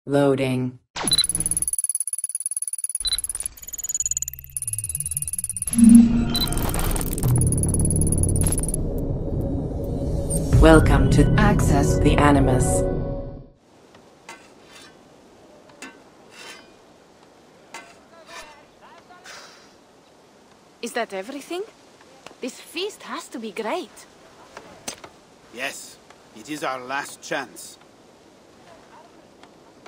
Loading. Welcome to Access the Animus. Is that everything? This feast has to be great. Yes, it is our last chance.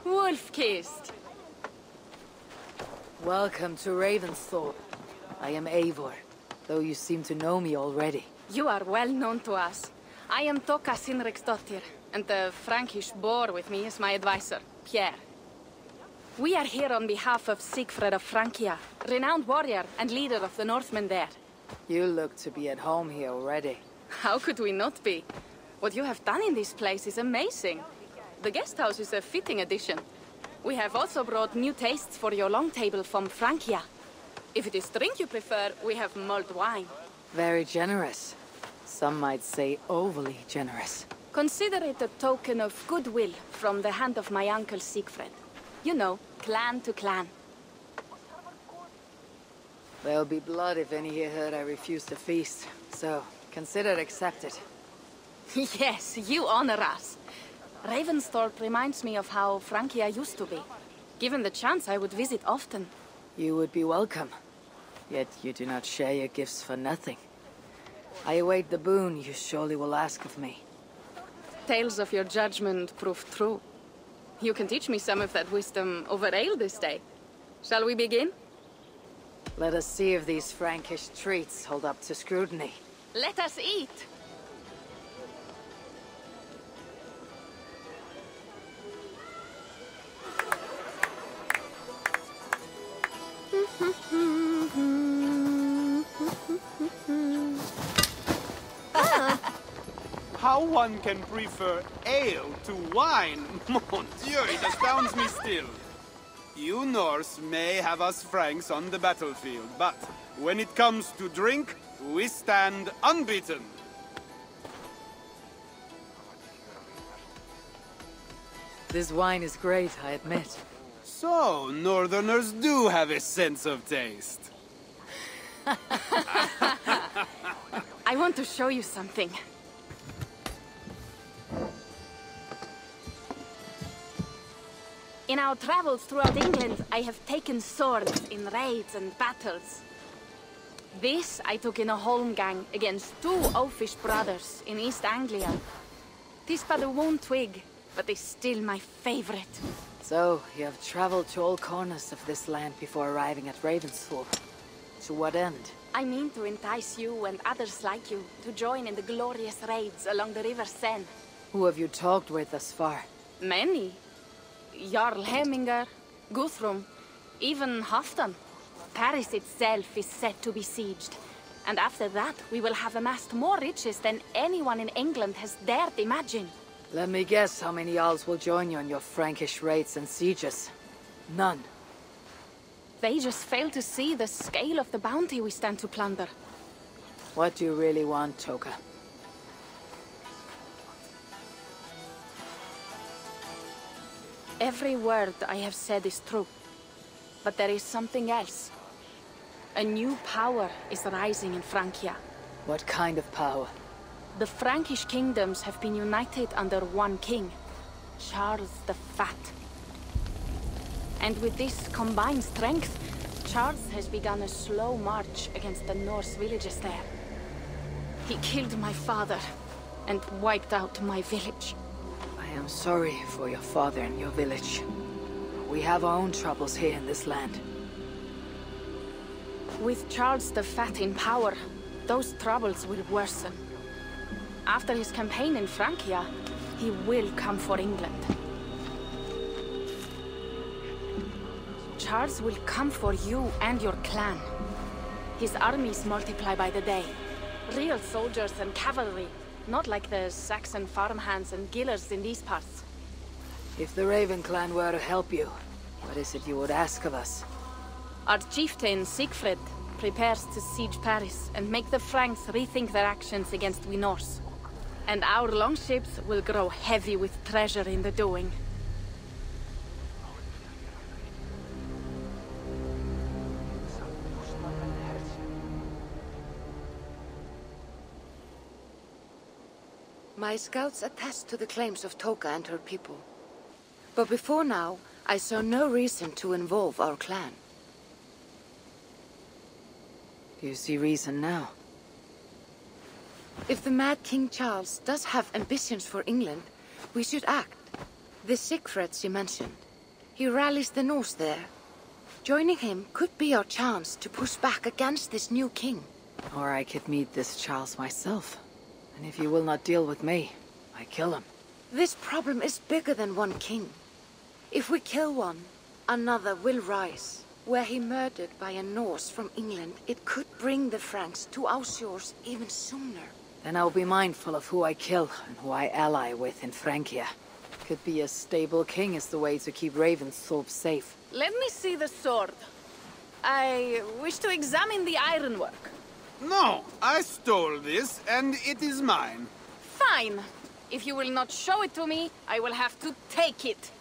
Wolf-kissed. Welcome to Ravensthorpe. I am Eivor, though you seem to know me already. You are well known to us. I am Toka Sinriksdottir, and the Frankish boar with me is my advisor, Pierre. We are here on behalf of Sigfred of Francia, renowned warrior and leader of the Northmen there. You look to be at home here already. How could we not be? What you have done in this place is amazing. The guest house is a fitting addition. We have also brought new tastes for your long table from Francia. If it is drink you prefer, we have mulled wine. Very generous. Some might say overly generous. Consider it a token of goodwill from the hand of my uncle Sigfred. You know, clan to clan. There'll be blood if any here heard I refuse the feast, so consider it accepted. Yes, you honor us. Ravensthorpe reminds me of how Francia used to be. Given the chance, I would visit often. You would be welcome. Yet you do not share your gifts for nothing. I await the boon you surely will ask of me. Tales of your judgment prove true. You can teach me some of that wisdom over ale this day. Shall we begin? Let us see if these Frankish treats hold up to scrutiny. Let us eat! How one can prefer ale to wine? Mon Dieu, it astounds me still. You Norse may have us Franks on the battlefield, but when it comes to drink, we stand unbeaten. This wine is great, I admit. So, Northerners do have a sense of taste. I want to show you something. In our travels throughout England, I have taken swords in raids and battles. This I took in a holmgang against two oafish brothers in East Anglia. Tis but a worn twig, but is still my favorite. So, you have traveled to all corners of this land before arriving at Ravensthorpe. To what end? I mean to entice you and others like you to join in the glorious raids along the River Seine. Who have you talked with thus far? Many. Jarl Hemminger, Guthrum, even Halfdan. Paris itself is set to be sieged. And after that, we will have amassed more riches than anyone in England has dared imagine. Let me guess how many Jarls will join you on your Frankish raids and sieges. None. They just fail to see the scale of the bounty we stand to plunder. What do you really want, Toka? Every word I have said is true. But there is something else. A new power is rising in Francia. What kind of power? The Frankish kingdoms have been united under one king, Charles the Fat. And with this combined strength, Charles has begun a slow march against the Norse villages there. He killed my father and wiped out my village. I am sorry for your father and your village. We have our own troubles here in this land. With Charles the Fat in power, those troubles will worsen. After his campaign in Francia, he will come for England. Charles will come for you and your clan. His armies multiply by the day. Real soldiers and cavalry, not like the Saxon farmhands and gillers in these parts. If the Raven clan were to help you, what is it you would ask of us? Our chieftain, Sigfred, prepares to siege Paris and make the Franks rethink their actions against we Norse. And our longships will grow heavy with treasure in the doing. My scouts attest to the claims of Toka and her people. But before now, I saw no reason to involve our clan. Do you see reason now? If the Mad King Charles does have ambitions for England, we should act. The Siegfried you mentioned. He rallies the Norse there. Joining him could be our chance to push back against this new king. Or I could meet this Charles myself. And if you will not deal with me, I kill him. This problem is bigger than one king. If we kill one, another will rise. Were he murdered by a Norse from England, it could bring the Franks to our shores even sooner. Then I'll be mindful of who I kill and who I ally with in Francia. Could be a stable king is the way to keep Ravensthorpe safe. Let me see the sword. I wish to examine the ironwork. No, I stole this, and it is mine. Fine. If you will not show it to me, I will have to take it.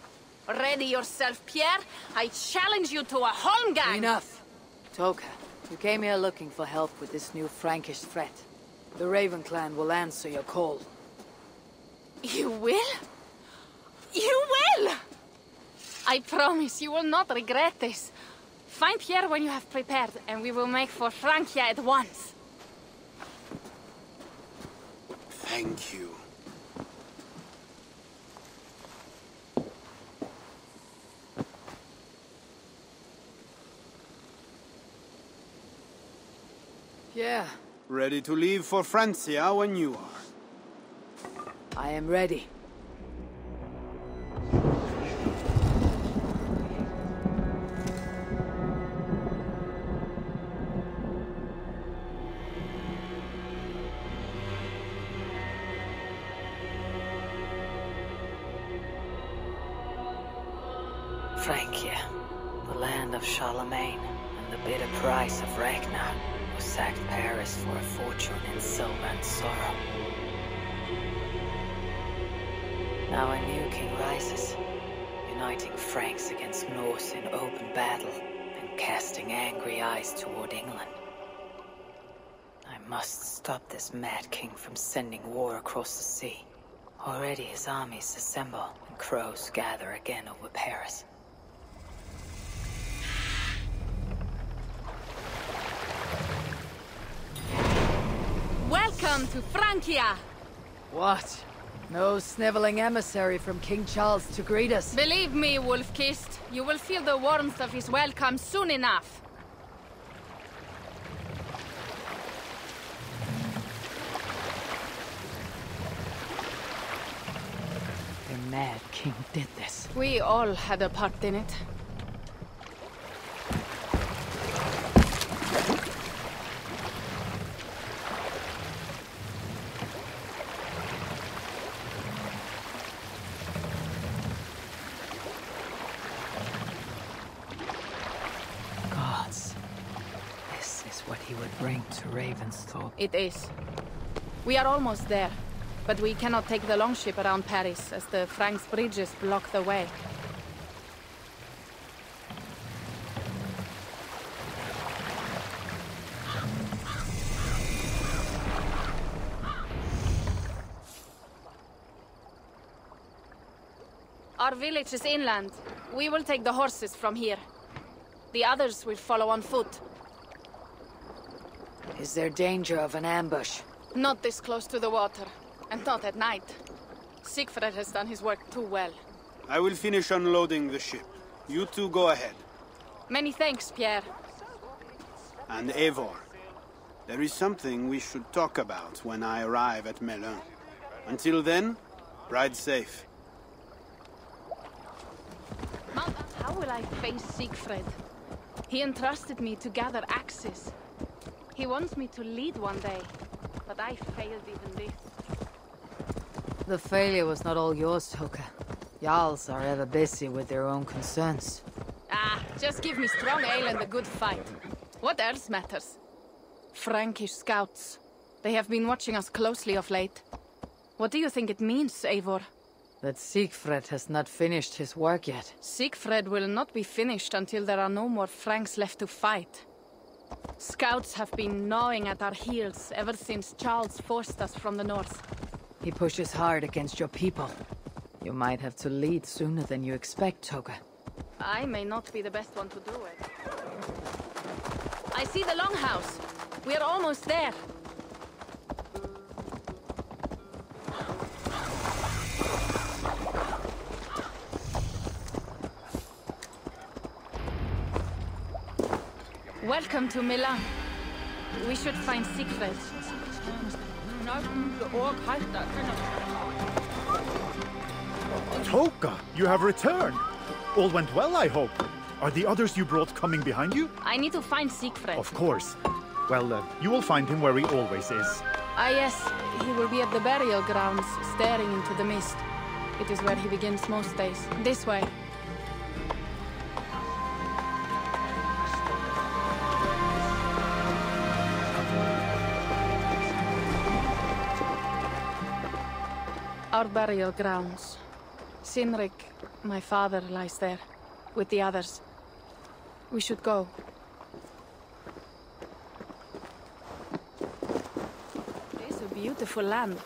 Ready yourself, Pierre. I challenge you to a holmgang. Enough! Toka, you came here looking for help with this new Frankish threat. The Raven clan will answer your call. You will? You will! I promise you will not regret this. Find Pierre when you have prepared, and we will make for Francia at once. Thank you. Yeah, Ready to leave for Francia when you are. I am ready. Francia, the land of Charlemagne, and the bitter price of Ragnar, who sacked Paris for a fortune in silver and sorrow. Now a new king rises, uniting Franks against Norse in open battle, and casting angry eyes toward England. I must stop this mad king from sending war across the sea. Already his armies assemble, and crows gather again over Paris. Welcome to Francia! What? No sniveling emissary from King Charles to greet us? Believe me, Wolf-Kissed, you will feel the warmth of his welcome soon enough. The mad king did this. We all had a part in it. Gods. This is what he would bring to Ravensthorpe. It is. We are almost there, but we cannot take the longship around Paris as the Franks' bridges block the way. Our village is inland. We will take the horses from here. The others will follow on foot. Is there danger of an ambush? Not this close to the water, and not at night. Siegfried has done his work too well. I will finish unloading the ship. You two go ahead. Many thanks, Pierre. And Eivor, there is something we should talk about when I arrive at Melun. Until then, ride safe. How will I face Siegfried? He entrusted me to gather axes. He wants me to lead one day, but I failed even this. The failure was not all yours, Toka. Jarls are ever busy with their own concerns. Ah, just give me strong ale and a good fight. What else matters? Frankish scouts. They have been watching us closely of late. What do you think it means, Eivor? That Siegfried has not finished his work yet. Siegfried will not be finished until there are no more Franks left to fight. Scouts have been gnawing at our heels ever since Charles forced us from the north. He pushes hard against your people. You might have to lead sooner than you expect, Toga. I may not be the best one to do it. I see the longhouse. We're almost there. Welcome to Milan. We should find Siegfried. Toka, you have returned. All went well, I hope. Are the others you brought coming behind you? I need to find Siegfried. Of course. Well, you will find him where he always is. Ah yes, he will be at the burial grounds, staring into the mist. It is where he begins most days. This way. Our burial grounds. Sinrik, my father, lies there, with the others. We should go. It is a beautiful land.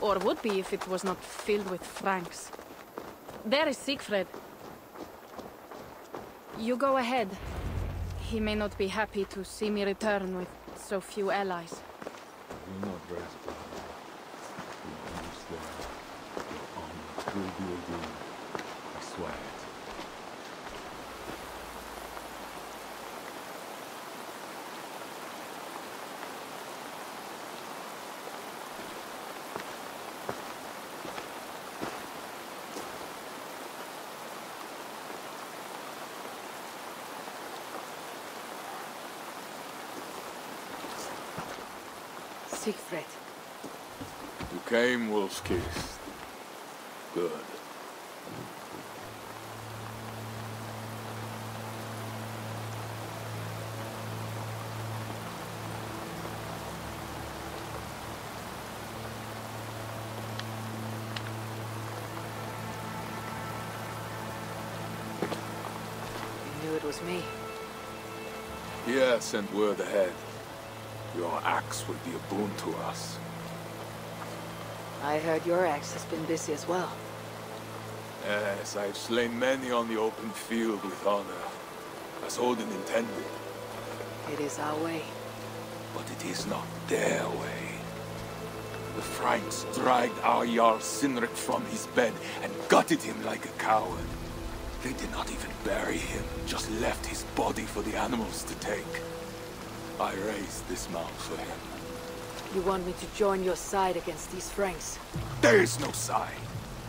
Or would be if it was not filled with Franks. There is Siegfried. You go ahead. He may not be happy to see me return with so few allies. Do not rest, brother. You understand. Your honor will be redeemed. I swear it. Siegfried. You came wolf-kissed. Good. You knew it was me. Yeah, sent word ahead. Your axe will be a boon to us. I heard your axe has been busy as well. Yes, I've slain many on the open field with honor, as Odin intended. It is our way. But it is not their way. The Franks dragged our Jarl Sinrik from his bed and gutted him like a coward. They did not even bury him, just left his body for the animals to take. I raised this mount for him. You want me to join your side against these Franks? There is no side.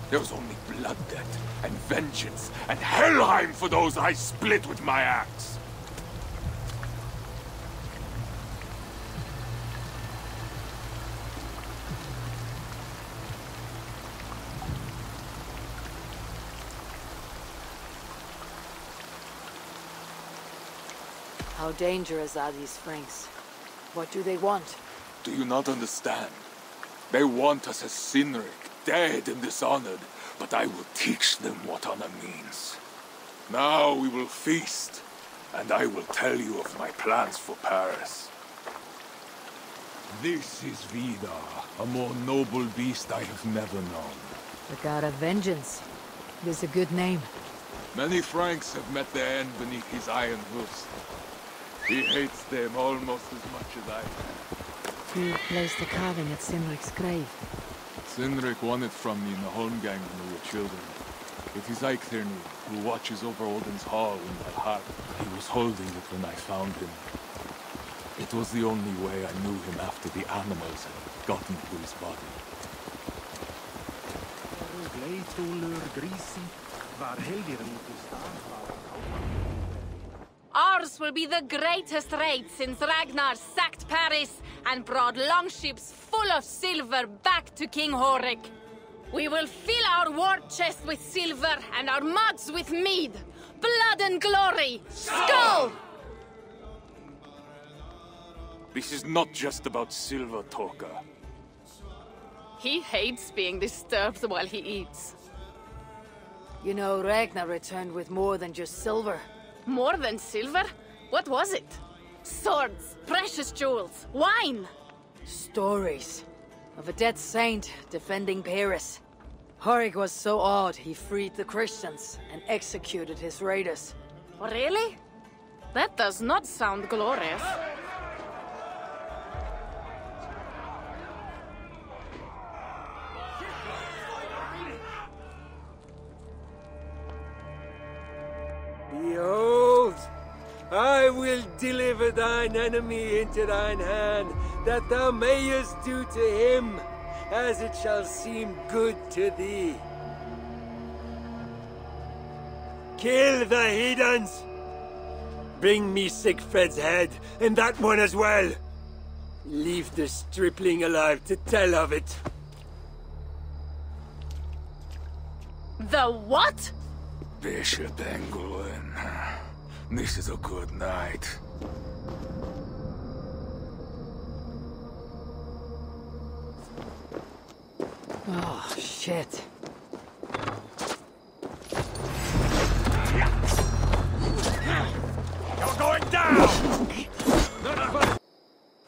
There was only blood debt, and vengeance, and Helheim for those I split with my axe. How dangerous are these Franks? What do they want? Do you not understand? They want us as Sinrik, dead and dishonored, but I will teach them what honor means. Now we will feast, and I will tell you of my plans for Paris. This is Vidar, a more noble beast I have never known. The god of vengeance. It is a good name. Many Franks have met their end beneath his iron hoofs. He hates them almost as much as I do. You placed the carving at Sinrik's grave. Sinrik won it from me in the Holmgang when we were children. It is Eiktherni, who watches over Odin's hall in Valhalla. He was holding it when I found him. It was the only way I knew him after the animals had gotten to his body. Ours will be the greatest raid since Ragnar sacked Paris and brought longships full of silver back to King Horik. We will fill our war chest with silver and our mugs with mead. Blood and glory! Skull! This is not just about silver, Toka. He hates being disturbed while he eats. You know, Ragnar returned with more than just silver. More than silver? What was it? Swords, precious jewels, wine! Stories. Of a dead saint defending Paris. Horik was so awed he freed the Christians and executed his raiders. Really? That does not sound glorious. Behold, I will deliver thine enemy into thine hand, that thou mayest do to him as it shall seem good to thee. Kill the heathens! Bring me Sigfred's head, and that one as well! Leave the stripling alive to tell of it. The what? Bishop Engelwin, this is a good night. Oh, shit. You're going down!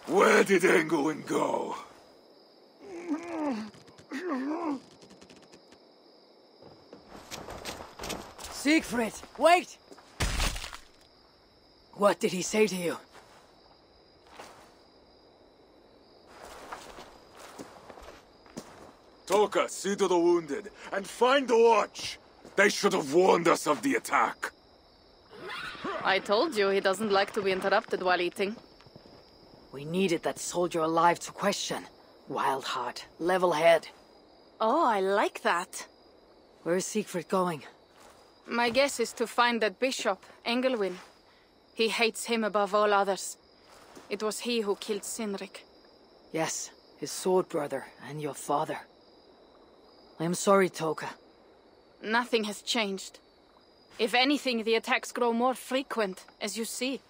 Where did Engelwin go? Siegfried, wait! What did he say to you? Toka, see to the wounded, and find the watch! They should have warned us of the attack. I told you he doesn't like to be interrupted while eating. We needed that soldier alive to question. Wild heart, level head. Oh, I like that. Where is Siegfried going? My guess is to find that bishop, Engelwin. He hates him above all others. It was he who killed Cynric. Yes, his sword brother and your father. I am sorry, Toka. Nothing has changed. If anything, the attacks grow more frequent, as you see.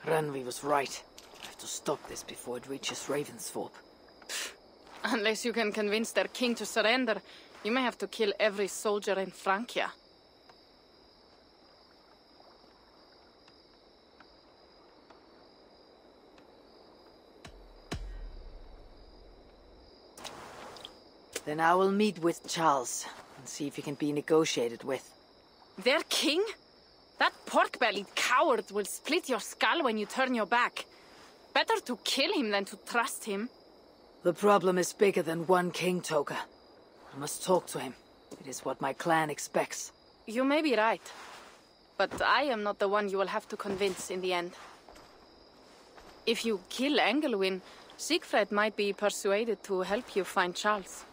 Randvi was right. I have to stop this before it reaches Ravensthorpe. Unless you can convince their king to surrender, you may have to kill every soldier in Francia. Then I will meet with Charles and see if he can be negotiated with. Their king? That pork-bellied coward will split your skull when you turn your back. Better to kill him than to trust him. The problem is bigger than one king, Toka. I must talk to him. It is what my clan expects. You may be right. But I am not the one you will have to convince in the end. If you kill Engelwin, Siegfried might be persuaded to help you find Charles.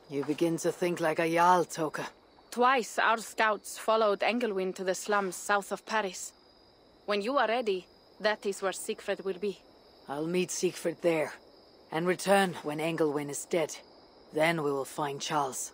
You begin to think like a Jarl, Toka. Twice our scouts followed Engelwin to the slums south of Paris. When you are ready, that is where Siegfried will be. I'll meet Siegfried there, and return when Engelwin is dead. Then we will find Charles.